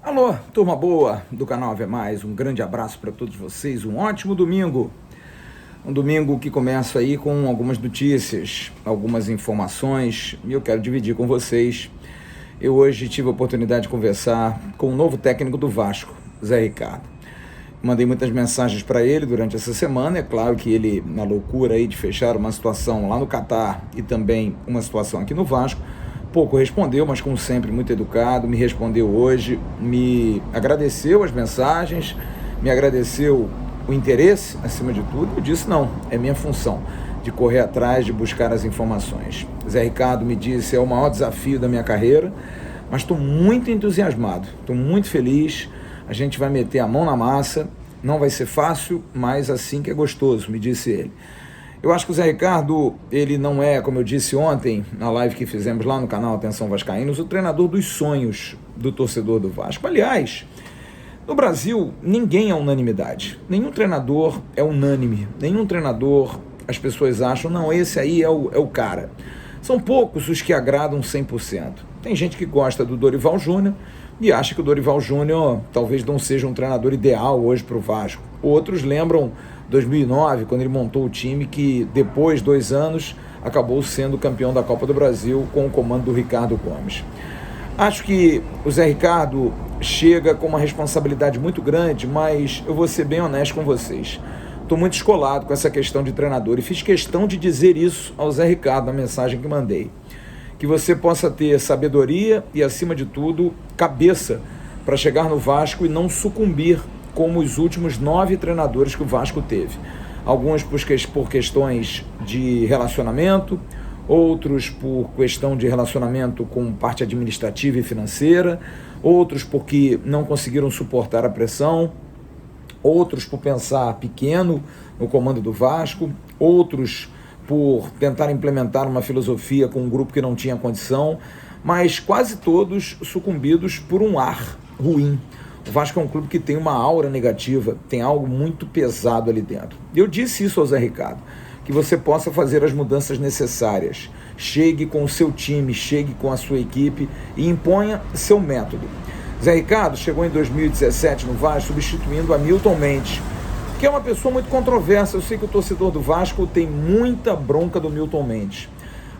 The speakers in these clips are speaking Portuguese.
Alô, turma boa do canal Ave Mais, um grande abraço para todos vocês, um ótimo domingo. Um domingo que começa aí com algumas notícias, algumas informações, e eu quero dividir com vocês. Eu hoje tive a oportunidade de conversar com o novo técnico do Vasco, Zé Ricardo. Mandei muitas mensagens para ele durante essa semana, é claro que ele, na loucura aí de fechar uma situação lá no Catar e também uma situação aqui no Vasco, pouco respondeu, mas como sempre muito educado, me respondeu hoje, me agradeceu as mensagens, me agradeceu o interesse acima de tudo. Eu disse não, é minha função de correr atrás, de buscar as informações. Zé Ricardo me disse, é o maior desafio da minha carreira, mas estou muito entusiasmado, estou muito feliz, a gente vai meter a mão na massa, não vai ser fácil, mas assim que é gostoso, me disse ele. Eu acho que o Zé Ricardo, ele não é, como eu disse ontem, na live que fizemos lá no canal Atenção Vascaínos, o treinador dos sonhos do torcedor do Vasco. Aliás, no Brasil, ninguém é unanimidade. Nenhum treinador é unânime. Nenhum treinador, as pessoas acham, não, esse aí é o cara. São poucos os que agradam 100%. Tem gente que gosta do Dorival Júnior e acha que o Dorival Júnior talvez não seja um treinador ideal hoje para o Vasco. Outros lembram 2009, quando ele montou o time que, depois de 2 anos, acabou sendo campeão da Copa do Brasil com o comando do Ricardo Gomes. Acho que o Zé Ricardo chega com uma responsabilidade muito grande, mas eu vou ser bem honesto com vocês. Estou muito descolado com essa questão de treinador e fiz questão de dizer isso ao Zé Ricardo na mensagem que mandei. Que você possa ter sabedoria e, acima de tudo, cabeça para chegar no Vasco e não sucumbir como os últimos 9 treinadores que o Vasco teve. Alguns por questões de relacionamento, outros por questão de relacionamento com parte administrativa e financeira, outros porque não conseguiram suportar a pressão, outros por pensar pequeno no comando do Vasco, outros por tentar implementar uma filosofia com um grupo que não tinha condição, mas quase todos sucumbidos por um ar ruim. O Vasco é um clube que tem uma aura negativa, tem algo muito pesado ali dentro. Eu disse isso ao Zé Ricardo, que você possa fazer as mudanças necessárias, chegue com o seu time, chegue com a sua equipe e imponha seu método. Zé Ricardo chegou em 2017 no Vasco substituindo Hamilton Mendes, que é uma pessoa muito controversa. Eu sei que o torcedor do Vasco tem muita bronca do Milton Mendes,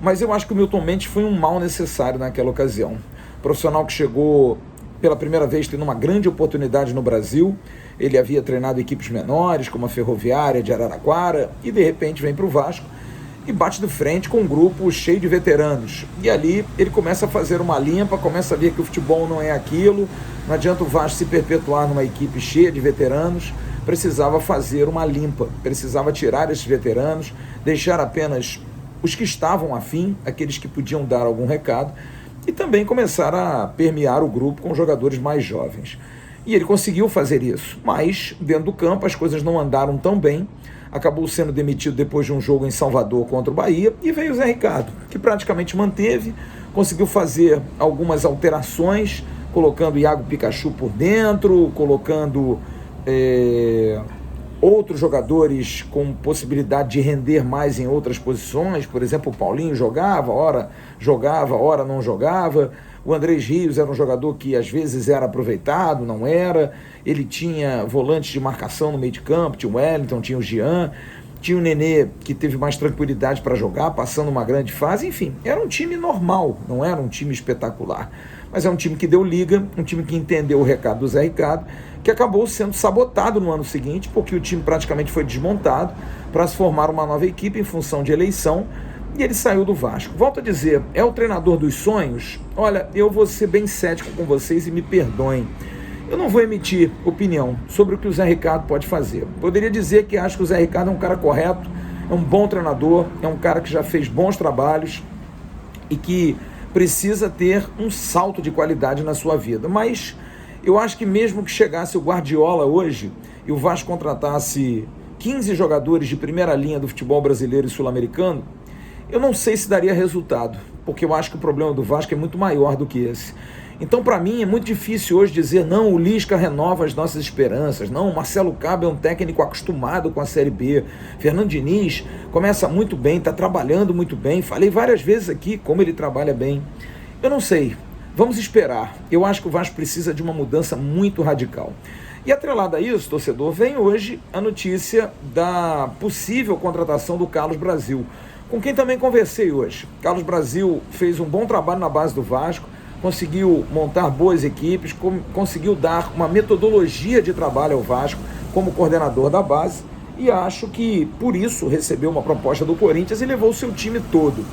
mas eu acho que o Milton Mendes foi um mal necessário naquela ocasião. Profissional que chegou pela primeira vez tendo uma grande oportunidade no Brasil, ele havia treinado equipes menores, como a Ferroviária de Araraquara, e de repente vem para o Vasco e bate de frente com um grupo cheio de veteranos. E ali ele começa a fazer uma limpa, começa a ver que o futebol não é aquilo, não adianta o Vasco se perpetuar numa equipe cheia de veteranos, precisava fazer uma limpa, precisava tirar esses veteranos, deixar apenas os que estavam afim, aqueles que podiam dar algum recado, e também começar a permear o grupo com jogadores mais jovens. E ele conseguiu fazer isso, mas dentro do campo as coisas não andaram tão bem, acabou sendo demitido depois de um jogo em Salvador contra o Bahia, e veio o Zé Ricardo, que praticamente manteve, conseguiu fazer algumas alterações, colocando Iago Pikachu por dentro, colocando outros jogadores com possibilidade de render mais em outras posições. Por exemplo, o Paulinho jogava, ora não jogava. O Andrés Rios era um jogador que às vezes era aproveitado, não era. Ele tinha volantes de marcação no meio de campo, tinha o Wellington, tinha o Jean, tinha o Nenê, que teve mais tranquilidade para jogar, passando uma grande fase. Enfim, era um time normal, não era um time espetacular. Mas é um time que deu liga, um time que entendeu o recado do Zé Ricardo, que acabou sendo sabotado no ano seguinte, porque o time praticamente foi desmontado para se formar uma nova equipe em função de eleição, e ele saiu do Vasco. Volto a dizer, é o treinador dos sonhos? Olha, eu vou ser bem cético com vocês e me perdoem. Eu não vou emitir opinião sobre o que o Zé Ricardo pode fazer. Poderia dizer que acho que o Zé Ricardo é um cara correto, é um bom treinador, é um cara que já fez bons trabalhos e que precisa ter um salto de qualidade na sua vida. Mas eu acho que mesmo que chegasse o Guardiola hoje e o Vasco contratasse 15 jogadores de primeira linha do futebol brasileiro e sul-americano, eu não sei se daria resultado, porque eu acho que o problema do Vasco é muito maior do que esse. Então, para mim, é muito difícil hoje dizer, não, o Lisca renova as nossas esperanças, não, o Marcelo Cabo é um técnico acostumado com a Série B, Fernando Diniz começa muito bem, está trabalhando muito bem, falei várias vezes aqui como ele trabalha bem. Eu não sei, Vamos esperar. Eu acho que o Vasco precisa de uma mudança muito radical. E atrelado a isso, torcedor, vem hoje a notícia da possível contratação do Carlos Brasil, com quem também conversei hoje. Carlos Brasil fez um bom trabalho na base do Vasco, conseguiu montar boas equipes, conseguiu dar uma metodologia de trabalho ao Vasco como coordenador da base, e acho que por isso recebeu uma proposta do Corinthians e levou o seu time todo.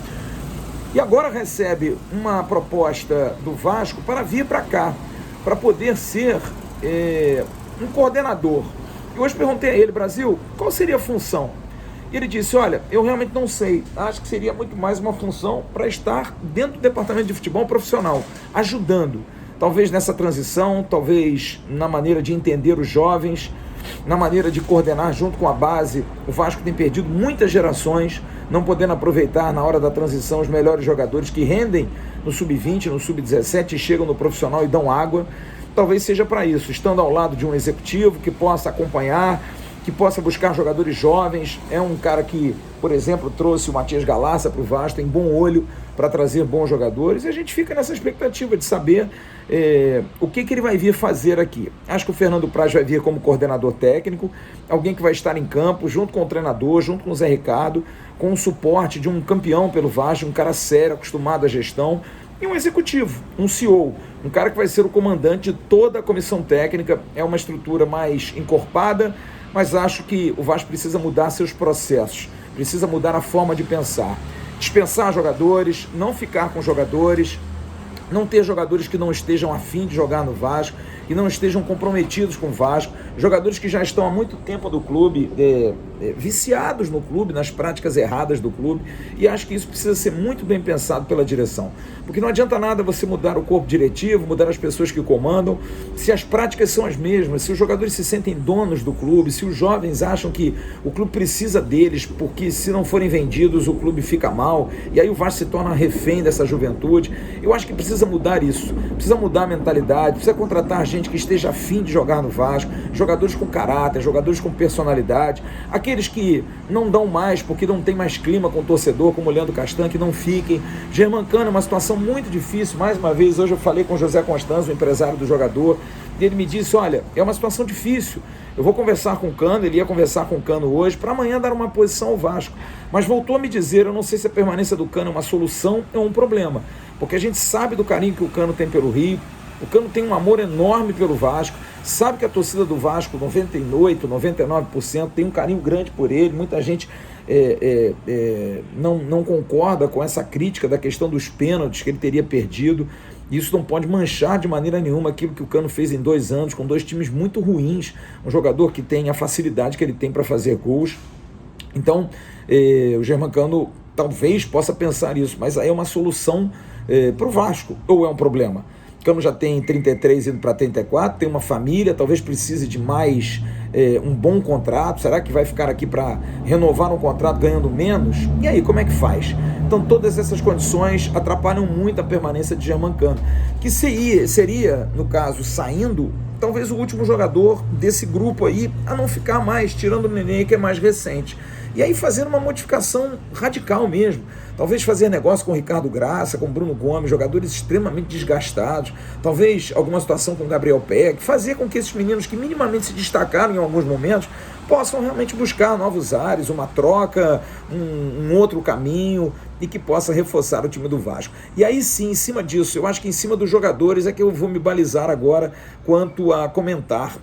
E agora recebe uma proposta do Vasco para vir para cá, para poder ser um coordenador. Eu hoje perguntei a ele, Brasil, qual seria a função? E ele disse, olha, eu realmente não sei, acho que seria muito mais uma função para estar dentro do departamento de futebol profissional, ajudando, talvez nessa transição, talvez na maneira de entender os jovens, na maneira de coordenar junto com a base. O Vasco tem perdido muitas gerações, não podendo aproveitar na hora da transição os melhores jogadores que rendem no sub-20, no sub-17 e chegam no profissional e dão água. Talvez seja para isso, estando ao lado de um executivo que possa acompanhar, que possa buscar jogadores jovens. É um cara que, por exemplo, trouxe o Matias Galassa para o Vasco, tem bom olho para trazer bons jogadores, e a gente fica nessa expectativa de saber o que ele vai vir fazer aqui. Acho que o Fernando Praz vai vir como coordenador técnico, alguém que vai estar em campo, junto com o treinador, junto com o Zé Ricardo, com o suporte de um campeão pelo Vasco, um cara sério, acostumado à gestão, e um executivo, um CEO, um cara que vai ser o comandante de toda a comissão técnica. É uma estrutura mais encorpada, mas acho que o Vasco precisa mudar seus processos, precisa mudar a forma de pensar, dispensar jogadores, não ficar com jogadores, não ter jogadores que não estejam a fim de jogar no Vasco, que não estejam comprometidos com o Vasco, jogadores que já estão há muito tempo no clube, viciados no clube, nas práticas erradas do clube, e acho que isso precisa ser muito bem pensado pela direção, porque não adianta nada você mudar o corpo diretivo, mudar as pessoas que comandam, se as práticas são as mesmas, se os jogadores se sentem donos do clube, se os jovens acham que o clube precisa deles, porque se não forem vendidos o clube fica mal, e aí o Vasco se torna refém dessa juventude. Eu acho que precisa mudar isso, precisa mudar a mentalidade, precisa contratar gente que esteja afim de jogar no Vasco, jogadores com caráter, jogadores com personalidade, aqueles que não dão mais porque não tem mais clima com o torcedor, como o Leandro Castan, que não fiquem. Germancano é uma situação muito difícil, mais uma vez, hoje eu falei com o José Constanzo, o empresário do jogador, e ele me disse, olha, é uma situação difícil, eu vou conversar com o Cano, ele ia conversar com o Cano hoje, para amanhã dar uma posição ao Vasco, mas voltou a me dizer, eu não sei se a permanência do Cano é uma solução ou um problema, porque a gente sabe do carinho que o Cano tem pelo Rio, o Cano tem um amor enorme pelo Vasco, sabe que a torcida do Vasco, 98%, 99%, tem um carinho grande por ele. Muita gente não concorda com essa crítica da questão dos pênaltis que ele teria perdido. Isso não pode manchar de maneira nenhuma aquilo que o Cano fez em 2 anos, com 2 times muito ruins, um jogador que tem a facilidade que ele tem para fazer gols. Então, o Germancano talvez possa pensar isso, mas aí é uma solução para o Vasco, ou é um problema? O Cano já tem 33 indo para 34, tem uma família, talvez precise de mais um bom contrato. Será que vai ficar aqui para renovar um contrato ganhando menos? E aí, como é que faz? Então todas essas condições atrapalham muito a permanência de Germancano, que seria, no caso, saindo, talvez o último jogador desse grupo aí a não ficar mais, tirando o Nenê, que é mais recente. E aí fazer uma modificação radical mesmo. Talvez fazer negócio com o Ricardo Graça, com o Bruno Gomes, jogadores extremamente desgastados. Talvez alguma situação com o Gabriel Peck. Fazer com que esses meninos que minimamente se destacaram em alguns momentos possam realmente buscar novos ares, uma troca, um outro caminho, e que possa reforçar o time do Vasco. E aí sim, em cima disso, eu acho que em cima dos jogadores é que eu vou me balizar agora quanto a comentar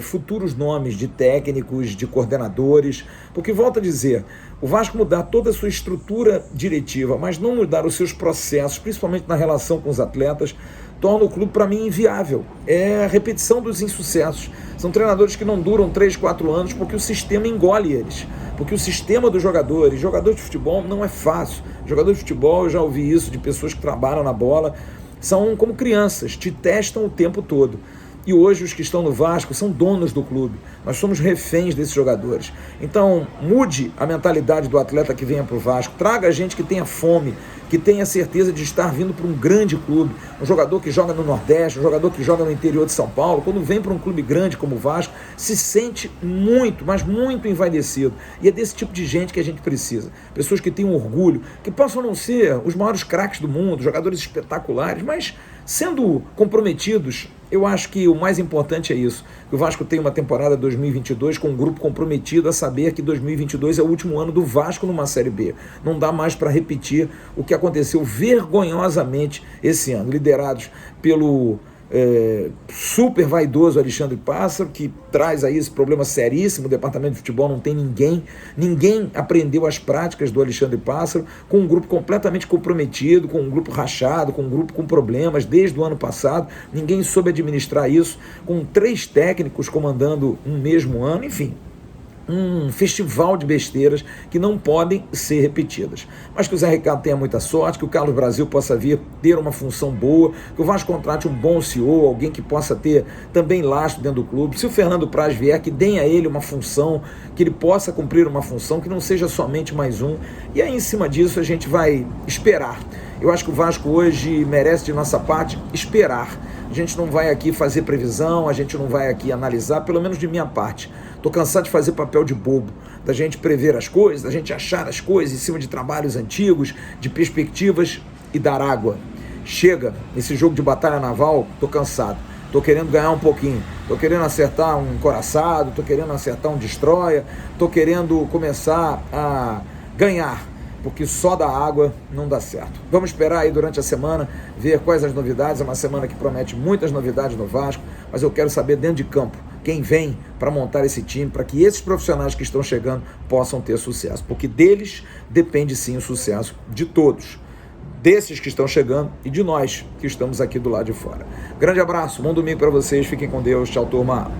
futuros nomes de técnicos, de coordenadores, porque, volto a dizer, o Vasco mudar toda a sua estrutura diretiva, mas não mudar os seus processos, principalmente na relação com os atletas, torna o clube, para mim, inviável. É a repetição dos insucessos. São treinadores que não duram 3, 4 anos porque o sistema engole eles. Porque o sistema dos jogadores, jogador de futebol não é fácil. Jogador de futebol, eu já ouvi isso de pessoas que trabalham na bola, são como crianças, te testam o tempo todo. E hoje os que estão no Vasco são donos do clube. Nós somos reféns desses jogadores. Então, mude a mentalidade do atleta que venha para o Vasco. Traga gente que tenha fome, que tenha certeza de estar vindo para um grande clube. Um jogador que joga no Nordeste, um jogador que joga no interior de São Paulo, quando vem para um clube grande como o Vasco, se sente muito, mas muito envaidecido. E é desse tipo de gente que a gente precisa. Pessoas que tenham orgulho, que possam não ser os maiores craques do mundo, jogadores espetaculares, mas sendo comprometidos. Eu acho que o mais importante é isso, que o Vasco tem uma temporada 2022 com um grupo comprometido a saber que 2022 é o último ano do Vasco numa Série B. Não dá mais para repetir o que aconteceu vergonhosamente esse ano, liderados pelo super vaidoso Alexandre Pássaro, que traz aí esse problema seríssimo. O departamento de futebol não tem ninguém aprendeu as práticas do Alexandre Pássaro, com um grupo completamente comprometido, com um grupo rachado, com um grupo com problemas desde o ano passado, ninguém soube administrar isso, com 3 técnicos comandando um mesmo ano, enfim, um festival de besteiras que não podem ser repetidas. Mas que o Zé Ricardo tenha muita sorte, que o Carlos Brasil possa vir ter uma função boa, que o Vasco contrate um bom CEO, alguém que possa ter também lastro dentro do clube. Se o Fernando Praz vier, que dê a ele uma função, que ele possa cumprir uma função, que não seja somente mais um. E aí, em cima disso, a gente vai esperar. Eu acho que o Vasco hoje merece, de nossa parte, esperar. A gente não vai aqui fazer previsão, a gente não vai aqui analisar, pelo menos de minha parte. Estou cansado de fazer papel de bobo, da gente prever as coisas, da gente achar as coisas em cima de trabalhos antigos, de perspectivas e dar água. Chega, esse jogo de batalha naval, estou cansado. Estou querendo ganhar um pouquinho, estou querendo acertar um coraçado, estou querendo acertar um destroyer, estou querendo começar a ganhar, porque só da água não dá certo. Vamos esperar aí durante a semana, ver quais as novidades. É uma semana que promete muitas novidades no Vasco, mas eu quero saber dentro de campo quem vem para montar esse time, para que esses profissionais que estão chegando possam ter sucesso, porque deles depende sim o sucesso de todos, desses que estão chegando e de nós que estamos aqui do lado de fora. Grande abraço, bom domingo para vocês, fiquem com Deus, tchau turma.